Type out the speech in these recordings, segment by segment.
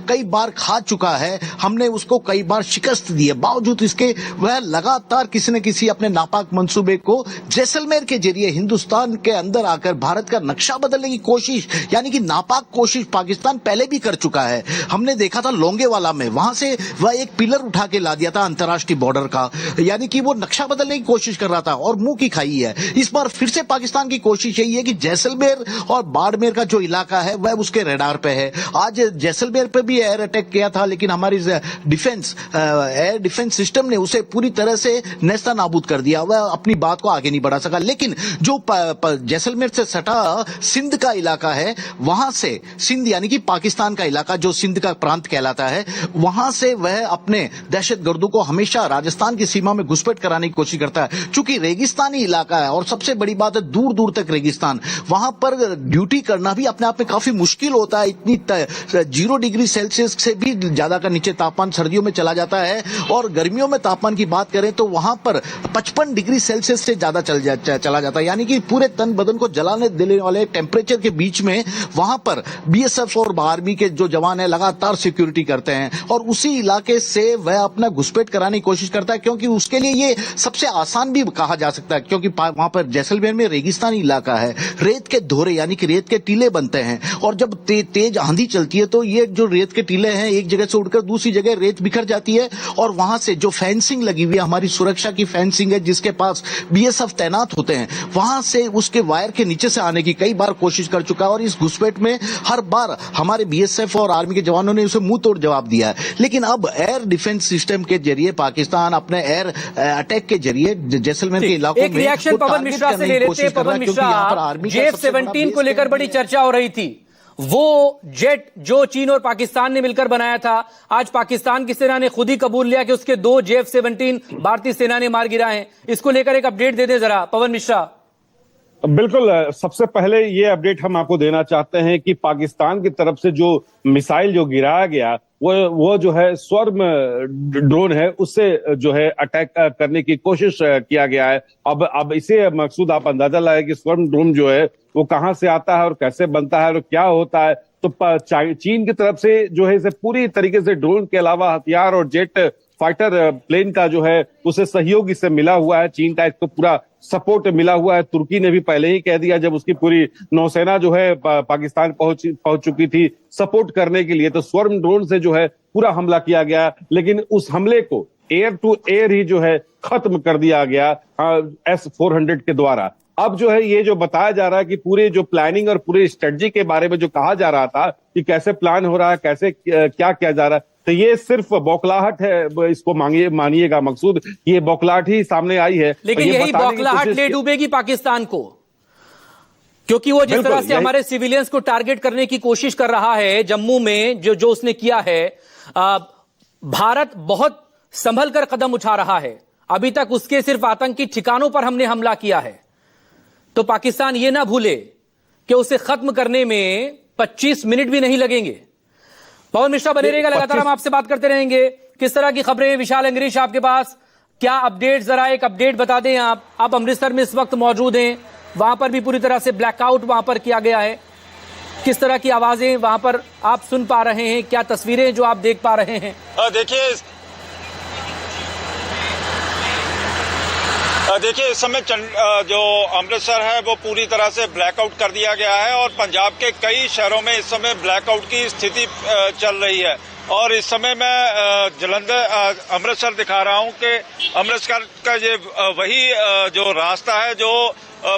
कई बार खा चुका है, हमने उसको कई बार शिकस्त दी है, बावजूद इसके वह लगातार किसी न किसी अपने नापाक मंसूबे को जैसलमेर के जरिए हिंदुस्तान के अंदर आकर भारत का नक्शा बदलने की कोशिश, यानी कि नापाक कोशिश पाकिस्तान पहले भी कर चुका है। हमने देखा था लोंगेवाला में, वहां से वह एक पिलर उठा के ला दिया था अंतर्राष्ट्रीय बॉर्डर का, यानी कि वो नक्शा बदलने की कोशिश कर रहा था और मुंह की खाई है। इस बार फिर से पाकिस्तान की कोशिश यही है कि जैसलमेर और बाड़मेर का जो इलाका है वह उसके रडार पे है। आज जैसलमेर पे भी एयर अटैक किया था, लेकिन हमारी एयर डिफेंस सिस्टम ने उसे पूरी तरह से नेस्ता नाबूद कर दिया, वह अपनी बात को आगे नहीं बढ़ा सका। लेकिन जो जैसलमेर से सटा सिंध का इलाका है, वहां से सिंध यानी कि पाकिस्तान का इलाका जो सिंध का प्रांत कहलाता है, वहां से वह अपने दहशतगर्दों को हमेशा राजस्थान की सीमा में घुसपैठ कराने की कोशिश करता है। चूंकि रेगिस्तानी इलाका है और सबसे बड़ी बात है दूर दूर तक रेगिस्तान, वहां पर ड्यूटी करना भी अपने आप में काफी मुश्किल होता है। इतनी 0 डिग्री सेल्सियस से भी ज्यादा का नीचे तापमान सर्दियों में चला जाता है और गर्मियों में तापमान की बात करें तो वहां पर 55 डिग्री सेल्सियस से ज्यादा चला जाता है, यानी कि पूरे तन बदन को जलाने देने वाले टेम्परेचर के बीच में वहां पर बीएसएफ और आर्मी के जो जवान है लगातार सिक्योरिटी करते हैं और उसी इलाके से वह अपना घुसपैठ कराने की कोशिश करता है, क्योंकि उसके लिए ये सबसे आसान भी कहा जा सकता है, क्योंकि वहां पर जैसलमेर में रेगिस्तानी इलाका है, रेत के धोरे यानी कि रेत के टीले बनते हैं और जब तेज आंधी चलती है तो ये जो रेत के टीले हैं एक जगह से उड़कर दूसरी जगह रेत बिखर जाती है और वहां से जो फेंसिंग लगी हुई है, हमारी सुरक्षा की फेंसिंग है जिसके पास बीएसएफ तैनात होते हैं, वहां से उसके वायर के नीचे से आने की कई बार कोशिश कर चुका है और इस घुसपैठ में हर बार हमारे बीएसएफ और आर्मी के जवानों ने उसे मुंह तोड़ जवाब दिया है। लेकिन अब एयर डिफेंस सिस्टम के जरिए पाकिस्तान अपने एयर अटैक के जरिए जैसलमेर के इलाकों में रिएक्शन पवन मिश्रा से ले लेते हैं। पवन मिश्रा, JF-17 को लेकर बड़ी चर्चा हो रही थी, वो जेट जो चीन और पाकिस्तान ने मिलकर बनाया था, आज पाकिस्तान की सेना ने खुद ही कबूल लिया कि उसके 2 JF-17 भारतीय सेना ने मार गिराए हैं। इसको लेकर एक अपडेट दे दें जरा पवन मिश्रा। बिल्कुल, सबसे पहले ये अपडेट हम आपको देना चाहते हैं कि पाकिस्तान की तरफ से जो मिसाइल जो गिराया गया वो जो है स्वर्म ड्रोन है, उससे जो है अटैक करने की कोशिश किया गया है। अब इसे मकसूद आप अंदाजा लगाए कि स्वर्म ड्रोन जो है वो कहां से आता है और कैसे बनता है और क्या होता है। तो चीन की तरफ से जो है इसे पूरी तरीके से ड्रोन के अलावा हथियार और जेट फाइटर प्लेन का जो है उसे सहयोग इससे मिला हुआ है। चीन का इसको पूरा सपोर्ट मिला हुआ है। तुर्की ने भी पहले ही कह दिया जब उसकी पूरी नौसेना जो है पाकिस्तान पहुंच चुकी थी सपोर्ट करने के लिए, तो स्वर्म ड्रोन से जो है पूरा हमला किया गया, लेकिन उस हमले को एयर टू एयर ही जो है खत्म कर दिया गया S-400 के द्वारा। अब जो है ये जो बताया जा रहा है कि पूरे जो प्लानिंग और पूरे स्ट्रेटजी के बारे में जो कहा जा रहा था कि कैसे प्लान हो रहा है, कैसे क्या किया जा रहा है, तो ये सिर्फ बौखलाहट है, इसको मानिएगा मकसूद, ये बौखलाहट ही सामने आई है। लेकिन यही बौखलाहट ले डूबेगी पाकिस्तान को, क्योंकि वो जिस तरह से हमारे सिविलियंस को टारगेट करने की कोशिश कर रहा है जम्मू में, जो उसने किया है, भारत बहुत संभल कर कदम उठा रहा है। अभी तक उसके सिर्फ आतंकी ठिकानों पर हमने हमला किया है, तो पाकिस्तान ये ना भूले कि उसे खत्म करने में 25 मिनट भी नहीं लगेंगे। पवन मिश्रा बने रहेगा, लगातार हम आपसे बात करते रहेंगे। किस तरह की खबरें हैं विशाल अंग्रीश आपके पास, क्या अपडेट, जरा एक अपडेट बता दें। आप अमृतसर में इस वक्त मौजूद हैं, वहां पर भी पूरी तरह से ब्लैकआउट वहां पर किया गया है। किस तरह की आवाजें वहां पर आप सुन पा रहे हैं, क्या तस्वीरें जो आप देख पा रहे हैं? देखिए इस समय जो अमृतसर है वो पूरी तरह से ब्लैकआउट कर दिया गया है और पंजाब के कई शहरों में इस समय ब्लैकआउट की स्थिति चल रही है। और इस समय मैं जलंधर अमृतसर दिखा रहा हूं कि अमृतसर का ये वही जो रास्ता है जो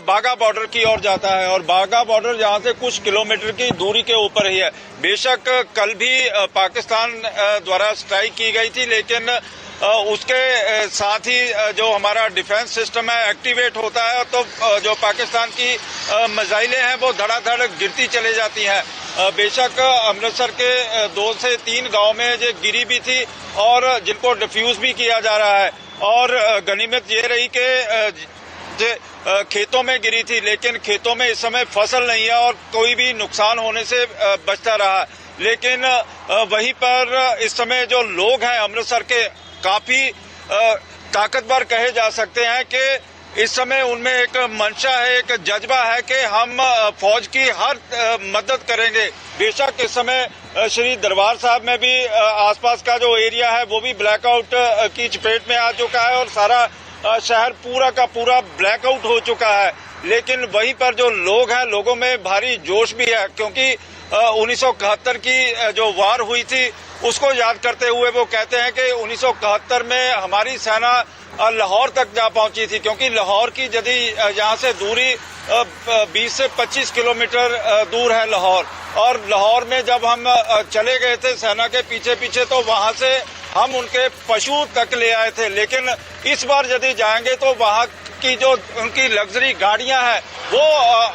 बाघा बॉर्डर की ओर जाता है और बाघा बॉर्डर जहां से कुछ किलोमीटर की दूरी के ऊपर ही है। बेशक कल भी पाकिस्तान द्वारा स्ट्राइक की गई थी, लेकिन उसके साथ ही जो हमारा डिफेंस सिस्टम है एक्टिवेट होता है तो जो पाकिस्तान की मिसाइलें हैं वो धड़ाधड़ गिरती चली जाती हैं। बेशक अमृतसर के 2 से 3 गांव में ये गिरी भी थी और जिनको डिफ्यूज भी किया जा रहा है। और गनीमत ये रही कि खेतों में गिरी थी, लेकिन खेतों में इस समय फसल नहीं है और कोई भी नुकसान होने से बचता रहा। लेकिन वहीं पर इस समय जो लोग हैं अमृतसर के काफी ताकतवर कहे जा सकते हैं कि इस समय उनमें एक मंशा है, एक जज्बा है कि हम फौज की हर मदद करेंगे। बेशक इस समय श्री दरबार साहब में भी आसपास का जो एरिया है वो भी ब्लैकआउट की चपेट में आ चुका है और सारा शहर पूरा का पूरा ब्लैकआउट हो चुका है। लेकिन वहीं पर जो लोग हैं, लोगों में भारी जोश भी है, क्योंकि 1971 की जो वार हुई थी उसको याद करते हुए वो कहते हैं कि 1971 में हमारी सेना लाहौर तक जा पहुंची थी, क्योंकि लाहौर की यदि यहाँ से दूरी 20 से 25 किलोमीटर दूर है लाहौर, और लाहौर में जब हम चले गए थे सेना के पीछे पीछे तो वहां से हम उनके पशु तक ले आए थे। लेकिन इस बार यदि जाएंगे तो वहां की जो उनकी लग्जरी गाड़ियां हैं वो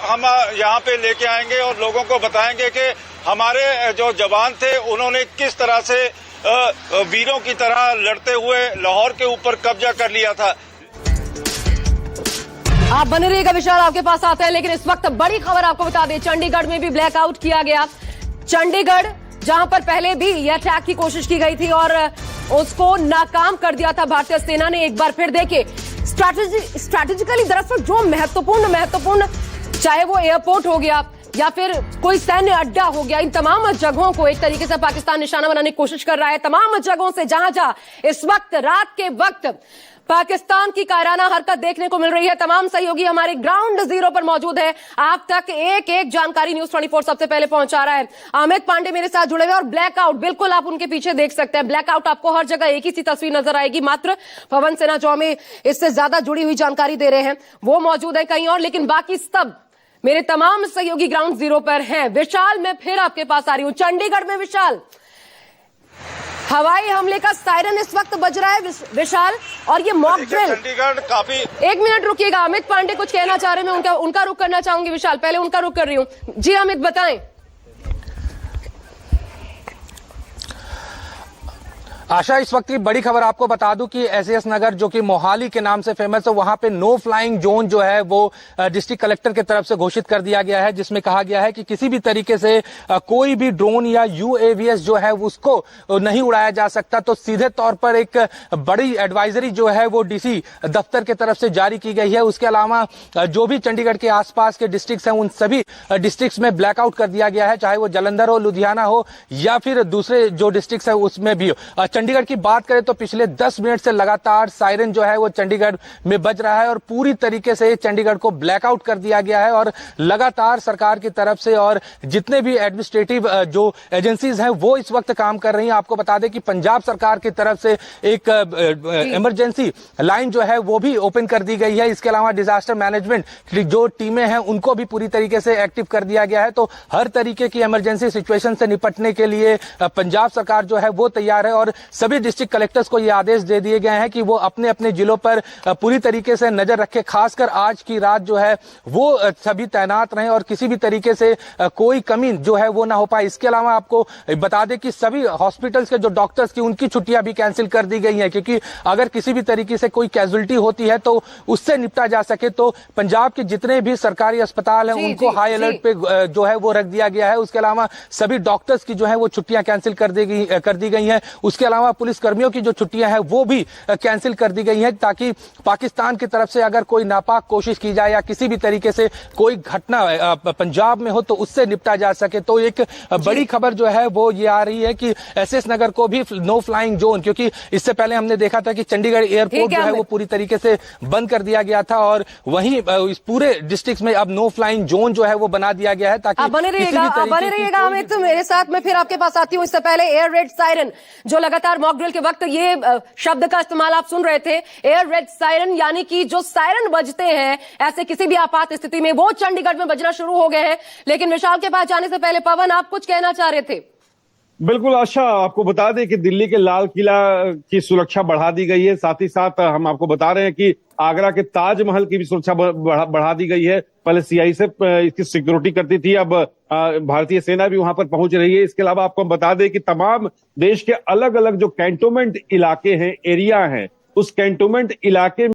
हम यहाँ पे लेके आएंगे और लोगों को बताएंगे कि हमारे जो जवान थे उन्होंने किस तरह से वीरों की तरह लड़ते हुए लाहौर के ऊपर कब्जा कर लिया था। आप बने रहिएगा विशाल, आपके पास आता है। लेकिन इस वक्त बड़ी खबर आपको बता दें, चंडीगढ़ में भी ब्लैकआउट किया गया। चंडीगढ़ जहां पर पहले भी यह अटैक की कोशिश की गई थी और उसको नाकाम कर दिया था भारतीय सेना ने। एक बार फिर देखिए स्ट्रैटेजिकली दरअसल जो महत्वपूर्ण चाहे वो एयरपोर्ट हो गया या फिर कोई सैन्य अड्डा हो गया, इन तमाम जगहों को एक तरीके से पाकिस्तान निशाना बनाने की कोशिश कर रहा है। तमाम जगहों से जहां इस वक्त रात के वक्त पाकिस्तान की कायराना हरकत देखने को मिल रही है। तमाम सहयोगी हमारे ग्राउंड जीरो पर मौजूद है, आप तक एक एक जानकारी न्यूज 24 सबसे पहले पहुंचा रहा है। अमित पांडे मेरे साथ जुड़े हुए और ब्लैकआउट बिल्कुल आप उनके पीछे देख सकते हैं। ब्लैकआउट आपको हर जगह एक ही सी तस्वीर नजर आएगी, मात्र पवन सेना जो हमें इससे ज्यादा जुड़ी हुई जानकारी दे रहे हैं वो मौजूद है कहीं और, लेकिन बाकी सब मेरे तमाम सहयोगी ग्राउंड जीरो पर हैं। विशाल, मैं फिर आपके पास आ रही हूं। चंडीगढ़ में विशाल, हवाई हमले का सायरन इस वक्त बज रहा है विशाल, और ये मॉक ड्रिल। चंडीगढ़ काफी, एक मिनट रुकिएगा, अमित पांडे कुछ कहना चाह रहे हैं, मैं उनका रुख करना चाहूंगी। विशाल, पहले उनका रुख कर रही हूं। जी अमित, बताएं। आशा, इस वक्त की बड़ी खबर आपको बता दूं कि एसएस नगर जो कि मोहाली के नाम से फेमस है, वहां पे नो फ्लाइंग जोन जो है वो डिस्ट्रिक्ट कलेक्टर की तरफ से घोषित कर दिया गया है, जिसमें कहा गया है कि किसी भी तरीके से कोई भी ड्रोन या यूएवीएस जो है उसको नहीं उड़ाया जा सकता। तो सीधे तौर पर एक बड़ी एडवाइजरी जो है वो डीसी दफ्तर की तरफ से जारी की गई है। उसके अलावा जो भी चंडीगढ़ के आसपास के डिस्ट्रिक्ट हैं उन सभी डिस्ट्रिक्ट में ब्लैकआउट कर दिया गया है, चाहे वो जालंधर हो, लुधियाना हो या फिर दूसरे जो डिस्ट्रिक्ट है उसमें भी हो। चंडीगढ़ की बात करें तो पिछले 10 मिनट से लगातार सायरन जो है वो चंडीगढ़ में बज रहा है और पूरी तरीके से चंडीगढ़ को ब्लैकआउट कर दिया गया है। और लगातार सरकार की तरफ से और जितने भी एडमिनिस्ट्रेटिव जो एजेंसीज हैं वो इस वक्त काम कर रही हैं। आपको बता दें कि पंजाब सरकार की तरफ से एक इमरजेंसी लाइन जो है वो भी ओपन कर दी गई है। इसके अलावा डिजास्टर मैनेजमेंट की जो टीमें हैं उनको भी पूरी तरीके से एक्टिव कर दिया गया है। तो हर तरीके की इमरजेंसी सिचुएशन से निपटने के लिए पंजाब सरकार जो है वो तैयार है और सभी डिस्ट्रिक्ट कलेक्टर्स को ये आदेश दे दिए गए हैं कि वो अपने अपने जिलों पर पूरी तरीके से नजर रखें। खासकर आज की रात जो है वो सभी तैनात रहें और किसी भी तरीके से कोई कमी जो है वो ना हो पाए। इसके अलावा आपको बता दें कि सभी हॉस्पिटल्स के जो डॉक्टर्स की उनकी छुट्टियां भी कैंसिल कर दी गई हैं, क्योंकि अगर किसी भी तरीके से कोई कैजुअलिटी होती है तो उससे निपटा जा सके। तो पंजाब के जितने भी सरकारी अस्पताल हैं उनको हाई अलर्ट पे जो है वो रख दिया गया है। उसके अलावा सभी डॉक्टर्स की जो है वो छुट्टियां कैंसिल कर दी गई हैं। उसके अलावा पुलिस कर्मियों की जो छुट्टियां हैं वो भी कैंसिल कर दी गई हैं, ताकि पाकिस्तान की तरफ से अगर कोई नापाक कोशिश की जाए या किसी भी तरीके से कोई घटना पंजाब में हो तो उससे निपटा जा सके। तो एक बड़ी खबर जो है वो ये आ रही है कि एसएस नगर को भी नो फ्लाइंग जोन, क्योंकि इससे पहले हमने देखा था कि चंडीगढ़ एयरपोर्ट जो है वो पूरी तरीके से बंद कर दिया गया था और वहीं इस पूरे डिस्ट्रिक्ट में अब नो फ्लाइंग जोन जो है वो बना दिया गया है, ताकि बने रहिएगा अमित, तो मेरे साथ में फिर आपके पास आती हूँ। इससे पहले एयर रेड सायरन जो लगातार मॉक ड्रिल के वक्त ये शब्द का इस्तेमाल आप सुन रहे थे, एयर रेड सायरन, यानी कि जो सायरन बजते हैं ऐसे किसी भी आपात स्थिति में, वो चंडीगढ़ में बजना शुरू हो गए हैं। लेकिन विशाल के पास जाने से पहले पवन, आप कुछ कहना चाह रहे थे। बिल्कुल आशा, आपको बता दें कि दिल्ली के लाल किला की सुरक्षा बढ़ा दी गई है। साथ ही साथ हम आपको बता रहे हैं कि आगरा के ताजमहल की भी सुरक्षा बढ़ा दी गई है। पहले सीआईएसएफ इसकी सिक्योरिटी करती थी, अब भारतीय सेना भी वहां पर पहुंच रही है। इसके अलावा आपको बता दें कि तमाम देश के अलग अलग जो कैंटोनमेंट इलाके हैं, एरिया हैं, उस कैंटोनमेंट इलाके